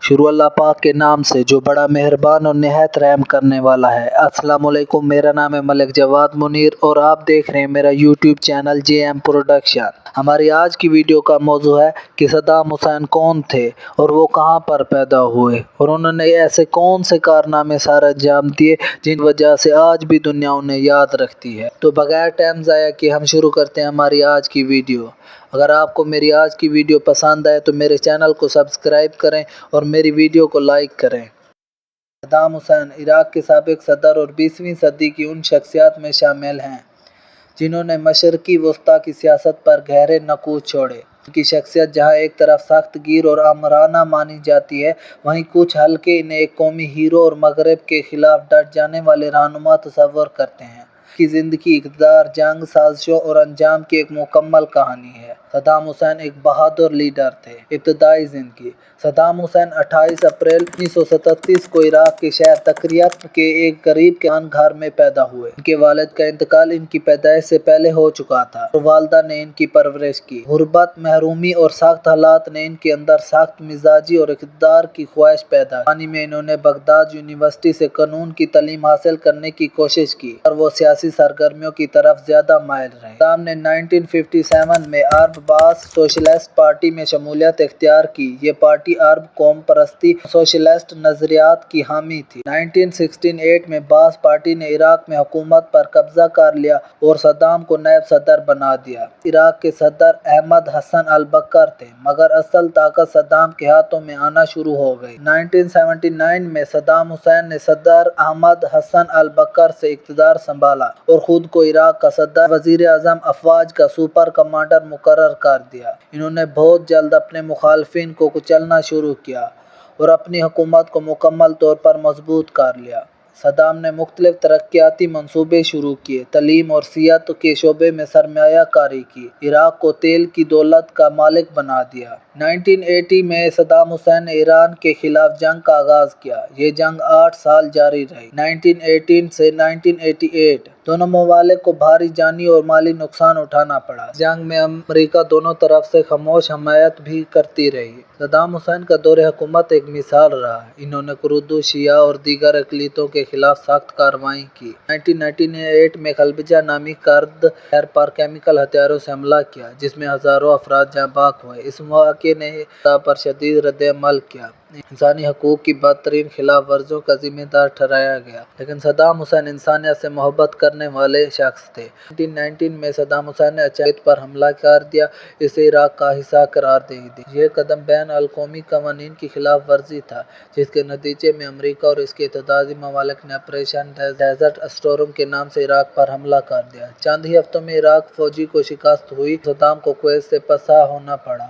شروع اللہ پاک کے نام سے جو بڑا مہربان اور نہایت رحم کرنے والا ہے۔ السلام علیکم، میرا نام ہے ملک جواد منیر اور آپ دیکھ رہے ہیں میرا یوٹیوب چینل JM پروڈکشن۔ ہماری آج کی ویڈیو کا موضوع ہے کہ صدام حسین کون تھے اور وہ کہاں پر پیدا ہوئے اور انہوں نے ایسے کون سے کارنامے سر انجام دیے جن وجہ سے آج بھی دنیا انہیں یاد رکھتی ہے۔ تو بغیر ٹائم ضائع کیے ہم شروع کرتے ہیں ہماری آج کی ویڈیو۔ اگر آپ کو میری آج کی ویڈیو پسند آئے تو میرے چینل کو سبسکرائب کریں اور میری ویڈیو کو لائک کریں۔ صدام حسین عراق کے سابق صدر اور 20ویں صدی کی ان شخصیات میں شامل ہیں جنہوں نے مشرقی وسطیٰ کی سیاست پر گہرے نقوش چھوڑے۔ ان کی شخصیت جہاں ایک طرف سخت گیر اور آمرانہ مانی جاتی ہے، وہیں کچھ حلقے انہیں ایک قومی ہیرو اور مغرب کے خلاف ڈٹ جانے والے رہنما تصور کرتے ہیں۔ ان کی زندگی اقتدار، جنگ، سازشوں اور انجام کی ایک مکمل کہانی ہے۔ صدام حسین ایک بہادر لیڈر تھے۔ ابتدائی زندگی: صدام حسین 28 اپریل 1937 کو عراق کے شہر تکریت کے ایک غریب کسان گھر میں پیدا ہوئے۔ ان کے والد کا انتقال ان کی پیدائش سے پہلے ہو چکا تھا اور والدہ نے ان کی پرورش کی۔ غربت، محرومی اور سخت حالات نے ان کے اندر سخت مزاجی اور اقتدار کی خواہش پیدا کی۔ جوانی میں انہوں نے بغداد یونیورسٹی سے قانون کی تعلیم حاصل کرنے کی کوشش کی اور وہ سیاسی سرگرمیوں کی طرف زیادہ مائل رہے۔ صدام نے 1957 میں عرب باث سوشلسٹ پارٹی میں شمولیت اختیار کی۔ یہ پارٹی عرب قوم پرستی اور سوشلسٹ نظریات کی حامی تھی۔ 1968 میں باث پارٹی نے عراق میں حکومت پر قبضہ کر لیا اور صدام کو نائب صدر بنا دیا۔ عراق کے صدر احمد حسن البکر تھے، مگر اصل طاقت صدام کے ہاتھوں میں آنا شروع ہو گئی۔ 1979 میں صدام حسین نے صدر احمد حسن البکر سے اقتدار سنبھالا اور خود کو عراق کا صدر، وزیر اعظم، افواج کا سپر کمانڈر مقرر کر دیا۔ انہوں نے بہت جلد اپنے مخالفین کو کچلنا شروع کیا اور اپنی حکومت کو مکمل طور پر مضبوط کر لیا۔ صدام نے مختلف ترقیاتی منصوبے شروع کیے، تعلیم اور صحت کے شعبے میں سرمایہ کاری کی، عراق کو تیل کی دولت کا مالک بنا دیا۔ 1980 میں صدام حسین نے ایران کے خلاف جنگ کا آغاز کیا۔ یہ جنگ 8 سال جاری رہی۔ 1918 سے 1988 دونوں ممالک کو بھاری جانی اور مالی نقصان اٹھانا پڑا۔ اس جنگ میں امریکہ دونوں طرف سے خاموش حمایت بھی کرتی رہی۔ صدام حسین کا دور حکومت ایک مثال رہا۔ انہوں نے کردوں، شیعہ اور دیگر اقلیتوں کے خلاف سخت کارروائیاں کی۔ 1998 میں خلبجہ نامی کرد شہر پر کیمیکل ہتھیاروں سے حملہ کیا جس میں ہزاروں افراد جاں بحق ہوئے۔ اس واقعے نے خطہ پر شدید رد عمل کیا۔ انسانی حقوق کی بدترین خلاف ورزیوں کا ذمہ دار ٹھہرایا گیا، لیکن صدام حسین انسانیت سے محبت کرنے والے شخص تھے۔ 1919 میں صدام حسین نے اچانک کویت پر حملہ کر دیا، اسے عراق کا حصہ قرار دے دیا۔ یہ قدم بین الاقوامی قوانین کی خلاف ورزی تھا، جس کے نتیجے میں امریکہ اور اس کے اتحادی ممالک نے آپریشن ڈیزرٹ اسٹورم کے نام سے عراق پر حملہ کر دیا۔ چند ہی ہفتوں میں عراقی فوج کو شکست ہوئی اور صدام کو کویت سے پناہ ہونا پڑا۔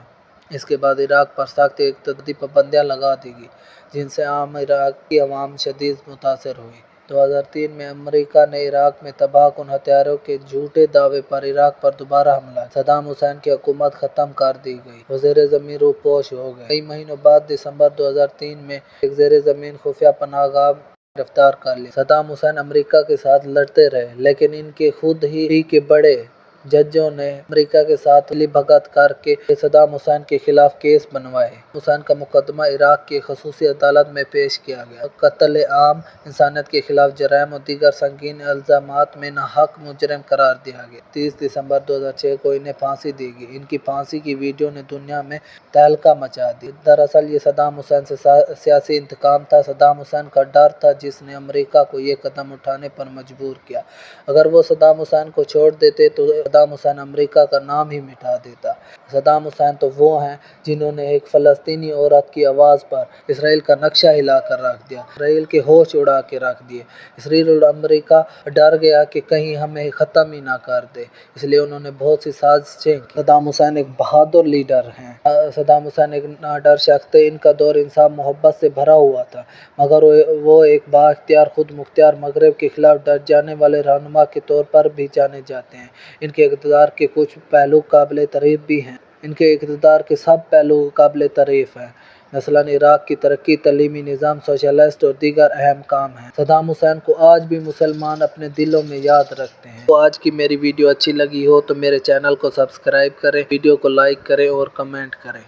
اس کے بعد عراق پر سخت اقتصادی پابندیاں لگا دی گئیں، جن سے عام عراقی عوام شدید متاثر ہوئی۔ 2003 میں امریکہ نے عراق میں تباہ کن ہتھیاروں کے جھوٹے دعوے پر عراق پر دوبارہ حملہ کیا۔ صدام حسین کی حکومت ختم کر دی گئی، وہ زیر زمین روپوش ہو گئے۔ کئی مہینوں بعد دسمبر 2003 میں ایک زیر زمین خفیہ پناہ گاہ میں گرفتار کر لیا۔ صدام حسین امریکہ کے ساتھ لڑتے رہے، لیکن ان کے خود ہی کے بڑے ججوں نے امریکہ کے ساتھ ملی بھگت کر کے صدام حسین کے خلاف کیس بنوائے۔ صدام حسین کا مقدمہ عراق کی ایک خصوصی عدالت میں پیش کیا گیا۔ قتل عام، انسانیت کے خلاف جرائم اور دیگر سنگین الزامات میں ناحق مجرم قرار دیا گیا۔ 30 دسمبر 2006 کو انہیں پھانسی دی گئی۔ ان کی پھانسی کی ویڈیو نے دنیا میں تہلکہ مچا دیا۔ دراصل یہ صدام حسین سے سیاسی انتقام تھا۔ صدام حسین کا ڈر تھا جس نے امریکہ کو یہ قدم اٹھانے پر مجبور کیا۔ اگر وہ صدام حسین کو چھوڑ دیتے تو صدام حسین امریکہ کا نام ہی مٹا دیتا۔ صدام حسین تو وہ ہیں جنہوں نے ایک فلسطینی عورت کی آواز پر اسرائیل کا نقشہ ہلا کر رکھ دیا، اسرائیل کے ہوش اڑا کے رکھ دیے۔ اسرائیل اور امریکہ ڈر گیا کہ کہیں ہمیں ختم ہی نہ کر دے، اس لیے انہوں نے بہت سی سازشیں کی۔ صدام حسین ایک بہادر لیڈر ہیں۔ صدام حسین ایک ناڈر شخص تھے۔ ان کا دور انصاف محبت سے بھرا ہوا تھا، مگر وہ ایک بااختیار، خود مختار، مغرب کے خلاف ڈٹ جانے والے رہنما کے طور پر بھی جانے جاتے ہیں۔ ان کے اقتدار کے کچھ پہلو قابل تعریف بھی ہیں۔ ان کے اقتدار کے سب پہلو قابل تعریف ہیں، مثلاً عراق کی ترقی، تعلیمی نظام، سوشلسٹ اور دیگر اہم کام ہیں۔ صدام حسین کو آج بھی مسلمان اپنے دلوں میں یاد رکھتے ہیں۔ تو آج کی میری ویڈیو اچھی لگی ہو تو میرے چینل کو سبسکرائب کریں، ویڈیو کو لائک کریں اور کمنٹ کریں۔